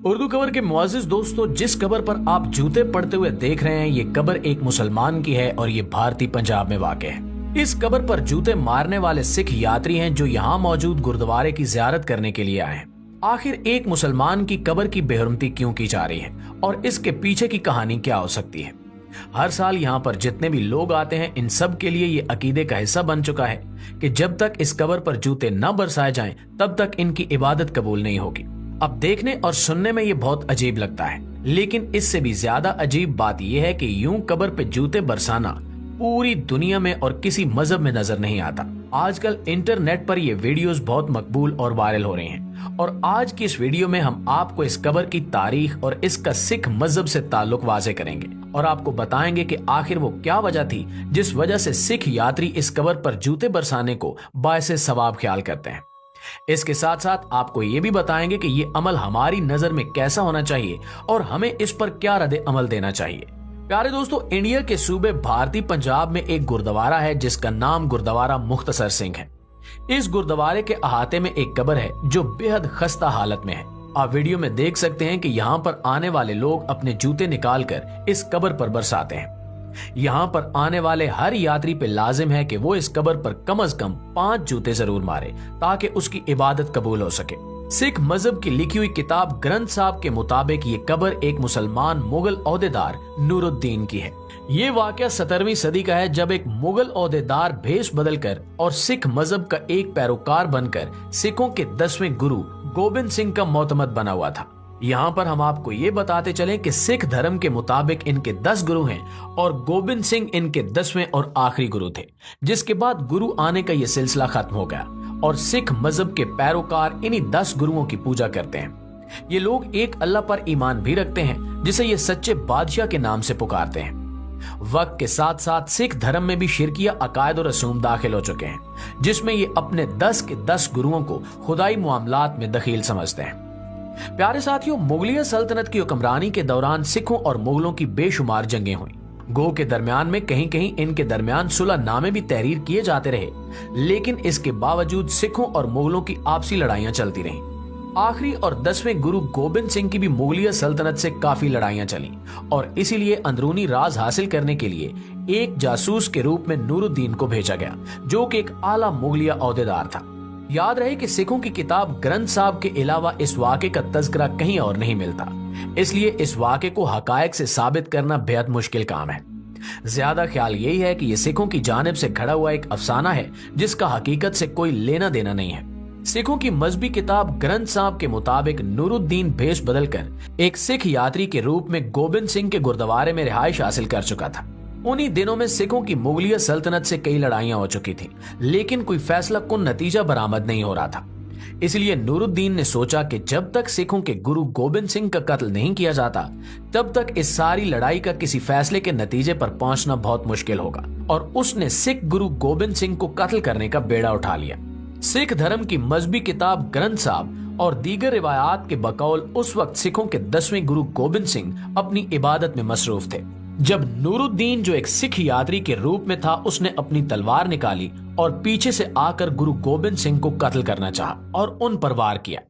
Urdu cover के मुआजिज दोस्तों, जिस कबर पर आप जूते पड़ते हुए देख रहे हैं, ये कबर एक मुसलमान की है और ये भारतीय पंजाब में वाक़ है। इस कबर पर जूते मारने वाले सिख यात्री हैं जो यहाँ मौजूद गुरुद्वारे की ज़ियारत करने के लिए आए हैं। आखिर एक मुसलमान की कबर की बेहुरमती क्यों की जा रही है और इसके पीछे की कहानी क्या हो सकती है? हर साल यहाँ पर जितने भी लोग आते हैं, इन सब के लिए ये अकीदे का हिस्सा बन चुका है कि जब तक इस कबर पर जूते न बरसाए जाएं, तब तक इनकी इबादत कबूल नहीं होगी। अब देखने और सुनने में ये बहुत अजीब लगता है, लेकिन इससे भी ज्यादा अजीब बात यह है कि यूं कबर पे जूते बरसाना पूरी दुनिया में और किसी मजहब में नजर नहीं आता। आजकल इंटरनेट पर ये वीडियोस बहुत मकबूल और वायरल हो रही हैं और आज की इस वीडियो में हम आपको इस कबर की तारीख और इसका सिख मजहब से ताल्लुक वाज़े करेंगे और आपको बताएंगे कि आखिर वो क्या वजह थी जिस वजह से सिख यात्री इस कबर पर जूते बरसाने को बायसे सवाब ख्याल करते हैं। इसके साथ साथ आपको ये भी बताएंगे कि ये अमल हमारी नजर में कैसा होना चाहिए और हमें इस पर क्या रद्द अमल देना चाहिए। प्यारे दोस्तों, इंडिया के सूबे भारतीय पंजाब में एक गुरुद्वारा है जिसका नाम गुरुद्वारा मुख्तसर सिंह है। इस गुरुद्वारे के अहाते में एक कबर है जो बेहद खस्ता हालत में है। आप वीडियो में देख सकते हैं कि यहाँ पर आने वाले लोग अपने जूते निकालकर इस कबर पर बरसाते हैं। यहाँ पर आने वाले हर यात्री पे लाजिम है कि वो इस कबर पर कम से कम 5 जूते जरूर मारे ताकि उसकी इबादत कबूल हो सके। सिख मजहब की लिखी हुई किताब ग्रंथ साहब के मुताबिक ये कबर एक मुसलमान मुगल ओहदेदार नूरुद्दीन की है। ये वाकया 17वीं सदी का है जब एक मुगल ओहदेदार भेष बदलकर और सिख मजहब का एक पैरोकार बनकर सिखों के 10वें गुरु गोबिंद सिंह का मोतमद बना हुआ था। यहाँ पर हम आपको ये बताते चलें कि सिख धर्म के मुताबिक इनके 10 गुरु हैं और गोबिंद सिंह इनके 10वें और आखिरी गुरु थे, जिसके बाद गुरु आने का ये सिलसिला खत्म हो गया और सिख मजहब के पैरोकार इन्हीं 10 गुरुओं की पूजा करते हैं। ये लोग एक अल्लाह पर ईमान भी रखते हैं जिसे ये सच्चे बादशाह के नाम से पुकारते हैं। वक्त के साथ साथ सिख धर्म में भी शिरकिया अकायद और रसूम दाखिल हो चुके हैं जिसमें ये अपने 10 के 10 गुरुओं को खुदाई मामलात में दखील समझते हैं। प्यारे साथियों, मुगलिया सल्तनत की हुक्मरानी के दौरान सिखों और मुगलों की बेशुमार जंगें हुई। गो के दरमियान में कहीं कहीं इनके दरमियान सुलह नामे भी तहरीर किए जाते रहे, लेकिन इसके बावजूद सिखों और मुगलों की आपसी लड़ाइयां चलती रहीं। आखिरी और 10वें गुरु गोबिंद सिंह की भी मुगलिया सल्तनत से काफी लड़ाइयां चली और इसीलिए अंदरूनी राज हासिल करने के लिए एक जासूस के रूप में नूरुद्दीन को भेजा गया जो कि एक आला मुगलिया ओहदेदार था। याद रहे कि सिखों की किताब ग्रंथ साहब के अलावा इस वाक़े का तज़किरा कहीं और नहीं मिलता, इसलिए इस वाक़े को हकायक से साबित करना बेहद मुश्किल काम है। ज्यादा ख्याल यही है कि ये सिखों की जानिब से खड़ा हुआ एक अफसाना है जिसका हकीकत से कोई लेना देना नहीं है। सिखों की मजहबी किताब ग्रंथ साहब के मुताबिक नूरुद्दीन भेष बदलकर एक सिख यात्री के रूप में गोबिंद सिंह के गुरुद्वारे में रिहाइश हासिल कर चुका था। उन्हीं दिनों में सिखों की मुगलिया सल्तनत से कई लड़ाइयां हो चुकी थी, लेकिन कोई फैसला कुन नतीजा बरामद नहीं हो रहा था। इसलिए नूरुद्दीन ने सोचा कि जब तक सिखों के गुरु गोबिंद सिंह का कत्ल नहीं किया जाता, तब तक इस सारी लड़ाई का किसी फैसले के नतीजे पर पहुंचना बहुत मुश्किल होगा और उसने सिख गुरु गोबिंद सिंह को कत्ल करने का बेड़ा उठा लिया। सिख धर्म की मजहबी किताब ग्रंथ साहब और दीगर रिवायात के बकौल उस वक्त सिखों के 10वें गुरु गोबिंद सिंह अपनी इबादत में मसरूफ थे। जब नूरुद्दीन जो एक सिख यात्री के रूप में था, उसने अपनी तलवार निकाली और पीछे से आकर गुरु गोबिंद सिंह को कत्ल करना चाहा और उन पर वार किया।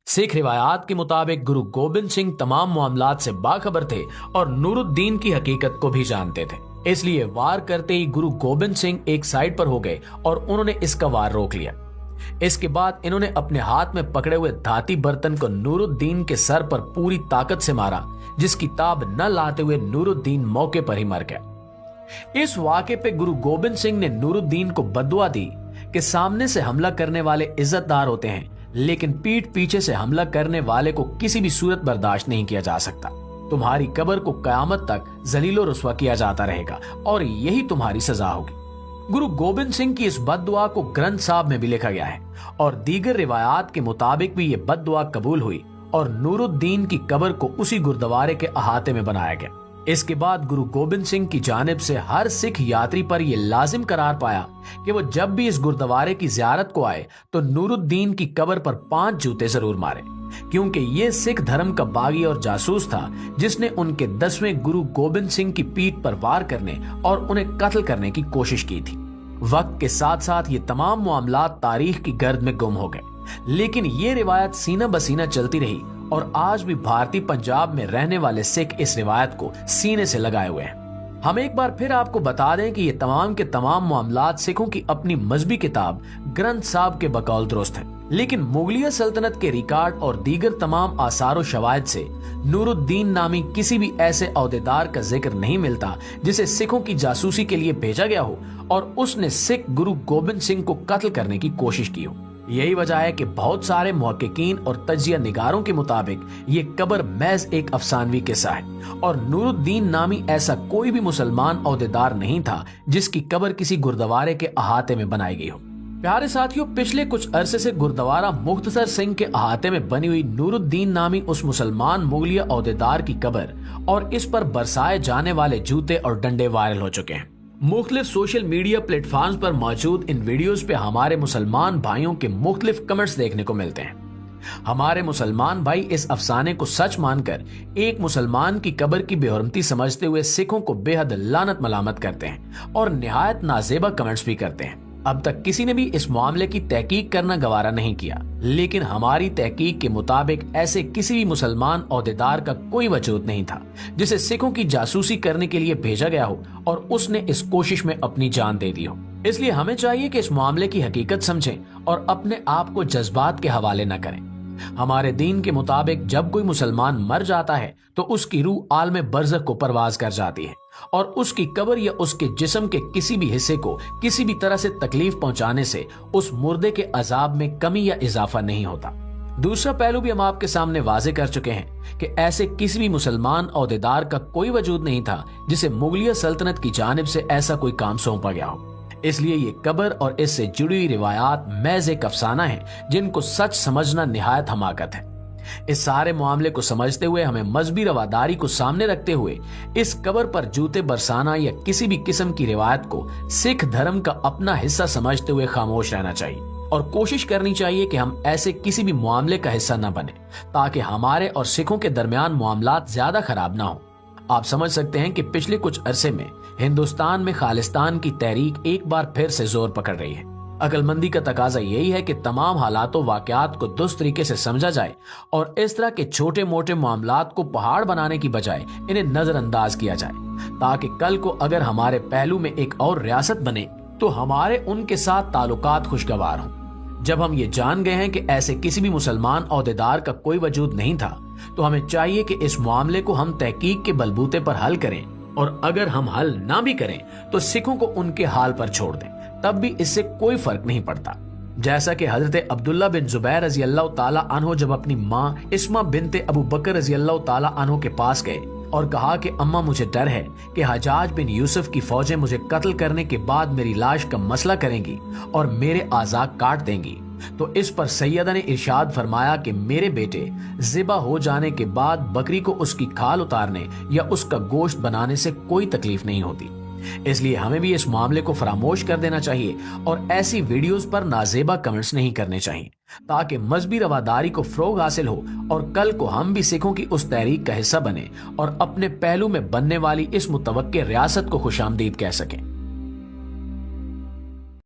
सिख रिवायात के मुताबिक गुरु गोबिंद सिंह तमाम मामलात से बाखबर थे और नूरुद्दीन की हकीकत को भी जानते थे, इसलिए वार करते ही गुरु गोबिंद सिंह एक साइड पर हो गए और उन्होंने इसका वार रोक लिया। इसके बाद इन्होंने अपने हाथ में पकड़े हुए धाती बर्तन को नूरुद्दीन के सर पर पूरी ताकत से मारा, जिसकी ताब न लाते हुए नूरुद्दीन मौके पर ही मर गया। इस वाक़े पे गुरु गोबिंद सिंह ने नूरुद्दीन को बद्दुआ दी कि सामने से हमला करने वाले इज्जतदार होते हैं, लेकिन पीठ पीछे से हमला करने वाले को किसी भी सूरत बर्दाश्त नहीं किया जा सकता। तुम्हारी कब्र को कयामत तक जलीलो रुस्वा किया जाता रहेगा और यही तुम्हारी सजा होगी। गुरु गोबिंद सिंह की इस बद्दुआ को ग्रंथ साहब में भी लिखा गया है और दीगर रिवायात के मुताबिक भी ये बद्दुआ कबूल हुई और नूरुद्दीन की कब्र को उसी गुरुद्वारे के अहाते में बनाया गया। इसके बाद गुरु गोबिंद सिंह की जानिब से हर सिख यात्री पर यह लाजिम करार पाया कि वो जब भी इस गुरुद्वारे की जियारत को आए तो नूरुद्दीन की कब्र पर 5 जूते जरूर मारे, क्योंकि ये सिख धर्म का बागी और जासूस था जिसने उनके 10वें गुरु गोबिंद सिंह की पीठ पर वार करने और उन्हें कत्ल करने की कोशिश की थी। वक्त के साथ साथ ये तमाम मामलात तारीख की गर्द में गुम हो गए, लेकिन ये रिवायत सीना बसीना चलती रही और आज भी भारतीय पंजाब में रहने वाले सिख इस रिवायत को सीने से लगाए हुए हैं। हम एक बार फिर आपको बता दें कि ये तमाम के तमाम मामलात सिखों की अपनी मजहबी किताब ग्रंथ साहब के बकौल दुरुस्त हैं, लेकिन मुगलिया सल्तनत के रिकॉर्ड और दीगर तमाम आसार और शवाहिद से नूरुद्दीन नामी किसी भी ऐसे अहदेदार का जिक्र नहीं मिलता जिसे सिखों की जासूसी के लिए भेजा गया हो और उसने सिख गुरु गोबिंद सिंह को कत्ल करने की कोशिश की हो। यही वजह है कि बहुत सारे मुहक्किकीन और तज्जिया निगारों के मुताबिक ये कब्र महज एक अफसानवी किस्सा है और नूरुद्दीन नामी ऐसा कोई भी मुसलमान अहदेदार नहीं था जिसकी कब्र किसी गुरुद्वारे के अहाते में बनाई गई हो। प्यारे साथियों, पिछले कुछ अरसे से गुरुद्वारा मुख्तसर सिंह के अहाते में बनी हुई नूरुद्दीन नामी उस मुसलमान मुगलिया अहदेदार की कब्र और इस पर बरसाए जाने वाले जूते और डंडे वायरल हो चुके हैं। मुख्तलिफ सोशल मीडिया प्लेटफॉर्म्स पर मौजूद इन वीडियोस पे हमारे मुसलमान भाइयों के मुख्तलिफ कमेंट्स देखने को मिलते हैं। हमारे मुसलमान भाई इस अफसाने को सच मानकर एक मुसलमान की कब्र की बेहरमती समझते हुए सिखों को बेहद लानत मलामत करते हैं और निहायत नाजेबा कमेंट्स भी करते हैं। अब तक किसी ने भी इस मामले की तहकीक करना गवारा नहीं किया, लेकिन हमारी तहकीक के मुताबिक ऐसे किसी भी मुसलमान अहदेदार का कोई वजूद नहीं था जिसे सिखों की जासूसी करने के लिए भेजा गया हो और उसने इस कोशिश में अपनी जान दे दी हो। इसलिए हमें चाहिए कि इस मामले की हकीकत समझें और अपने आप को जज्बात के हवाले न करें। हमारे दीन के मुताबिक जब कोई मुसलमान मर जाता है तो उसकी रूह आलम बरज़ख को परवाज कर जाती है और उसकी कब्र या उसके जिस्म के किसी भी हिस्से को किसी भी तरह से तकलीफ पहुंचाने से उस मुर्दे के अजाब में कमी या इजाफा नहीं होता। दूसरा पहलू भी हम आपके सामने वाजे कर चुके हैं कि ऐसे किसी भी मुसलमान अहदेदार का कोई वजूद नहीं था जिसे मुगलिया सल्तनत की जानिब से ऐसा कोई काम सौंपा गया हो। इसलिए ये कब्र और इससे जुड़ी हुई रिवायात महज एक अफसाना है जिनको सच समझना निहायत हमाकत है। इस सारे मामले को समझते हुए हमें मजहबी रवादारी को सामने रखते हुए इस कब्र पर जूते बरसाना या किसी भी किस्म की रिवायत को सिख धर्म का अपना हिस्सा समझते हुए खामोश रहना चाहिए और कोशिश करनी चाहिए कि हम ऐसे किसी भी मामले का हिस्सा न बने ताकि हमारे और सिखों के दरमियान मामलात ज्यादा खराब ना हो। आप समझ सकते हैं कि पिछले कुछ अरसे में हिंदुस्तान में खालिस्तान की तहरीक एक बार फिर से जोर पकड़ रही है। अकलमंदी का तकाजा यही है कि तमाम हालातों वाकयात को दुरुस्त तरीके से समझा जाए और इस तरह के छोटे मोटे मामलात को पहाड़ बनाने की बजाय इन्हें नजरअंदाज किया जाए ताकि कल को अगर हमारे पहलू में एक और रियासत बने तो हमारे उनके साथ ताल्लुकात खुशगवार हों। जब हम ये जान गए हैं कि ऐसे किसी भी मुसलमान अहदेदार का कोई वजूद नहीं था तो हमें चाहिए कि इस मामले को हम तहकीक के बलबूते पर हल करें और अगर हम हल ना भी करें तो सिखों को उनके हाल पर छोड़ दें, तब भी इससे कोई फर्क नहीं पड़ता। जैसा कि हजरत अब्दुल्ला बिन जुबैर रजी अल्लाह ताला अन्हो जब अपनी माँ इस्मा बिनते अबू बकर रजी अल्लाह ताला अन्हो के पास गए और कहा कि अम्मा मुझे डर है कि हजाज बिन यूसुफ की फौजें मुझे कत्ल करने के बाद मेरी लाश का मसला करेंगी और मेरे आज़ा काट देंगी, तो इस पर सैयदा ने इरशाद फरमाया कि मेरे बेटे ज़िबा हो जाने के बाद बकरी को उसकी खाल उतारने या उसका गोश्त बनाने से कोई तकलीफ नहीं होती। इसलिए हमें भी इस मामले को फरामोश कर देना चाहिए और ऐसी वीडियोस पर नाजेबा कमेंट्स नहीं करने चाहिए ताकि मजहबी रवादारी को फ़रोग हासिल हो और कल को हम भी सिखों की उस तहरीक का हिस्सा बने और अपने पहलू में बनने वाली इस मुतवक्के रियासत को खुशामदीद कह सकें।